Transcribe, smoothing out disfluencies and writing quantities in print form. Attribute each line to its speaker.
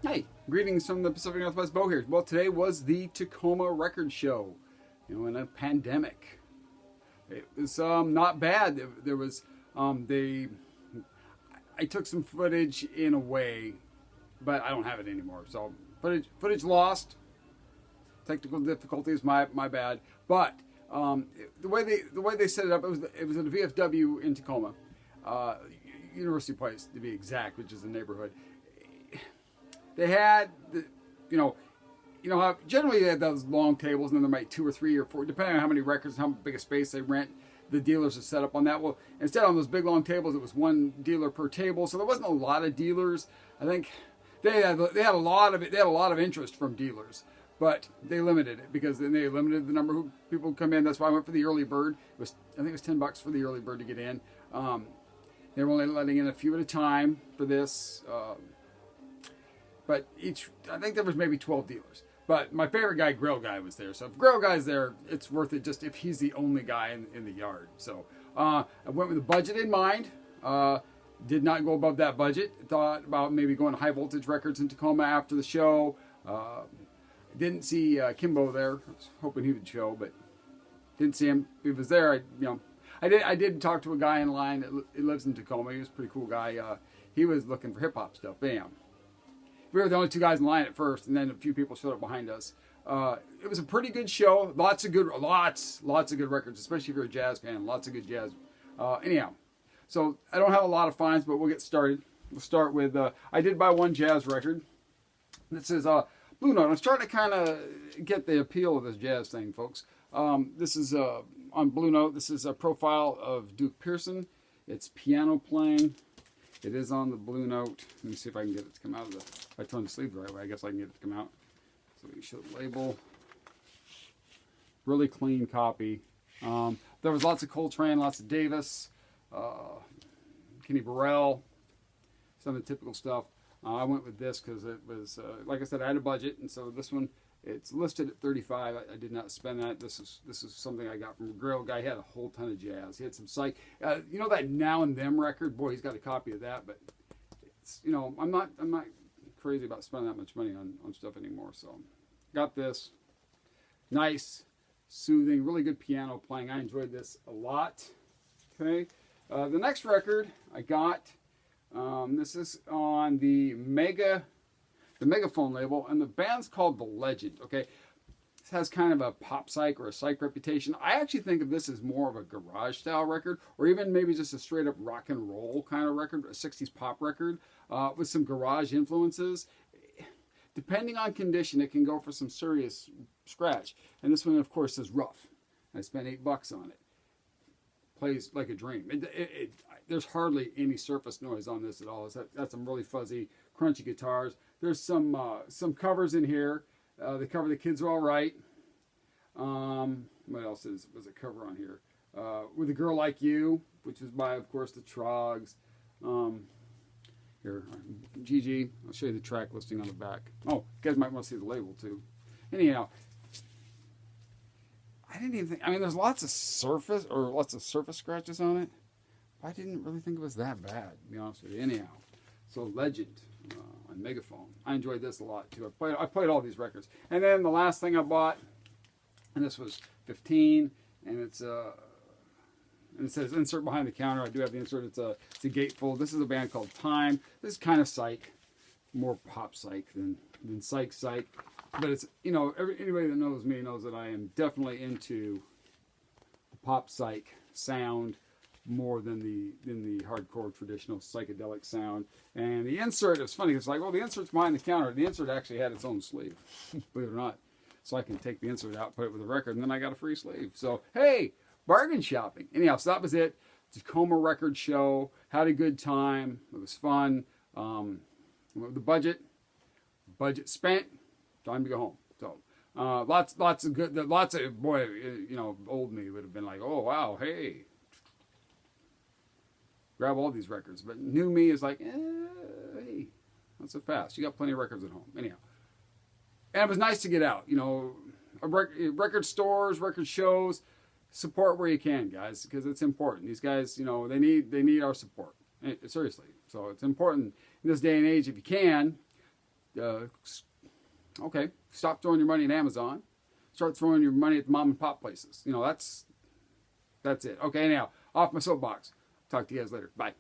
Speaker 1: Hey, greetings from the Pacific Northwest. Bo here. Well, today was the Tacoma Record Show. In a pandemic, it was not bad. There was they. I took some footage in a way, but I don't have it anymore. So footage lost. Technical difficulties, my bad. But the way they set it up, it was at a VFW in Tacoma, University Place to be exact, which is a neighborhood. They had how generally they had those long tables, and then there might be 2 or 3 or 4, depending on how many records, how big a space they rent. The dealers are set up on that. Well, instead on those big long tables, it was one dealer per table, so there wasn't a lot of dealers. I think they had a lot of it. They had a lot of interest from dealers, but they limited it because then they limited the number of people who come in. That's why I went for the early bird. I think it was $10 for the early bird to get in. They were only letting in a few at a time for this. But I think there was maybe 12 dealers. But my favorite guy, Grill Guy, was there. So if Grill Guy's there, it's worth it just if he's the only guy in the yard. So I went with a budget in mind. Did not go above that budget. Thought about maybe going to High Voltage Records in Tacoma after the show. Didn't see Kimbo there. I was hoping he would show, but didn't see him. If he was there, I did talk to a guy in line that lives in Tacoma. He was a pretty cool guy. He was looking for hip hop stuff. Bam. We were the only 2 guys in line at first, and then a few people showed up behind us. It was a pretty good show. Lots of good records, especially if you're a jazz fan. Lots of good jazz. Anyhow, so I don't have a lot of finds, but we'll get started. We'll start with I did buy one jazz record. This is Blue Note. I'm starting to kind of get the appeal of this jazz thing, folks. This is on Blue Note. This is a profile of Duke Pearson. It's piano playing. It is on the Blue Note. Let me see if I can get it to come out of the... If I turn the sleeve the right way, I guess I can get it to come out. So we can show the label. Really clean copy. There was lots of Coltrane, lots of Davis, Kenny Burrell, some of the typical stuff. I went with this because it was, like I said, I had a budget, and so this one, it's listed at $35. I did not spend that. This is something I got from a Grill Guy. He had a whole ton of jazz. He had some psych. That Now and Them record? Boy, he's got a copy of that. But it's, I'm not crazy about spending that much money on stuff anymore. So got this. Nice, soothing, really good piano playing. I enjoyed this a lot. Okay, the next record I got. This is on the Megaphone label, and the band's called The Legend. Okay, this has kind of a pop psych or a psych reputation. I actually think of this as more of a garage style record, or even maybe just a straight up rock and roll kind of record, a 60s pop record with some garage influences. Depending on condition, it can go for some serious scratch. And this one, of course, is rough. I spent $8 on it. Plays like a dream. There's hardly any surface noise on this at all. It's got some really fuzzy, crunchy guitars. There's some covers in here. The cover "The Kids Are All Right." What else was a cover on here? "With a Girl Like You," which was by, of course, the Trogs. Here, Gigi. I'll show you the track listing on the back. Oh, you guys might want to see the label too. Anyhow, I didn't even think. I mean, there's lots of surface scratches on it. I didn't really think it was that bad, to be honest with you. Anyhow, so Legend on Megaphone. I enjoyed this a lot too. I played all these records, and then the last thing I bought, and this was $15, and it's and it says insert behind the counter. I do have the insert. It's a gatefold. This is a band called Time. This is kind of psych, more pop psych than psych. But it's, anybody that knows me knows that I am definitely into the pop psych sound more than the hardcore traditional psychedelic sound. And the insert, it's funny, it's like, well, the insert's behind the counter. The insert actually had its own sleeve, believe it or not. So I can take the insert out, put it with the record, and then I got a free sleeve. So, hey, bargain shopping. Anyhow, so that was it. Tacoma Record Show. Had a good time. It was fun. Went with the budget spent. Time to go home. So lots of boy, old me would have been like, oh wow, hey, grab all these records. But new me is like, hey, not so fast. You got plenty of records at home. Anyhow, and it was nice to get out. Record stores, record shows, support where you can, guys, because it's important. These guys, they need our support. Seriously. So it's important in this day and age if you can. Okay, stop throwing your money at Amazon. Start throwing your money at the mom and pop places. That's it. Okay, now, off my soapbox. Talk to you guys later. Bye.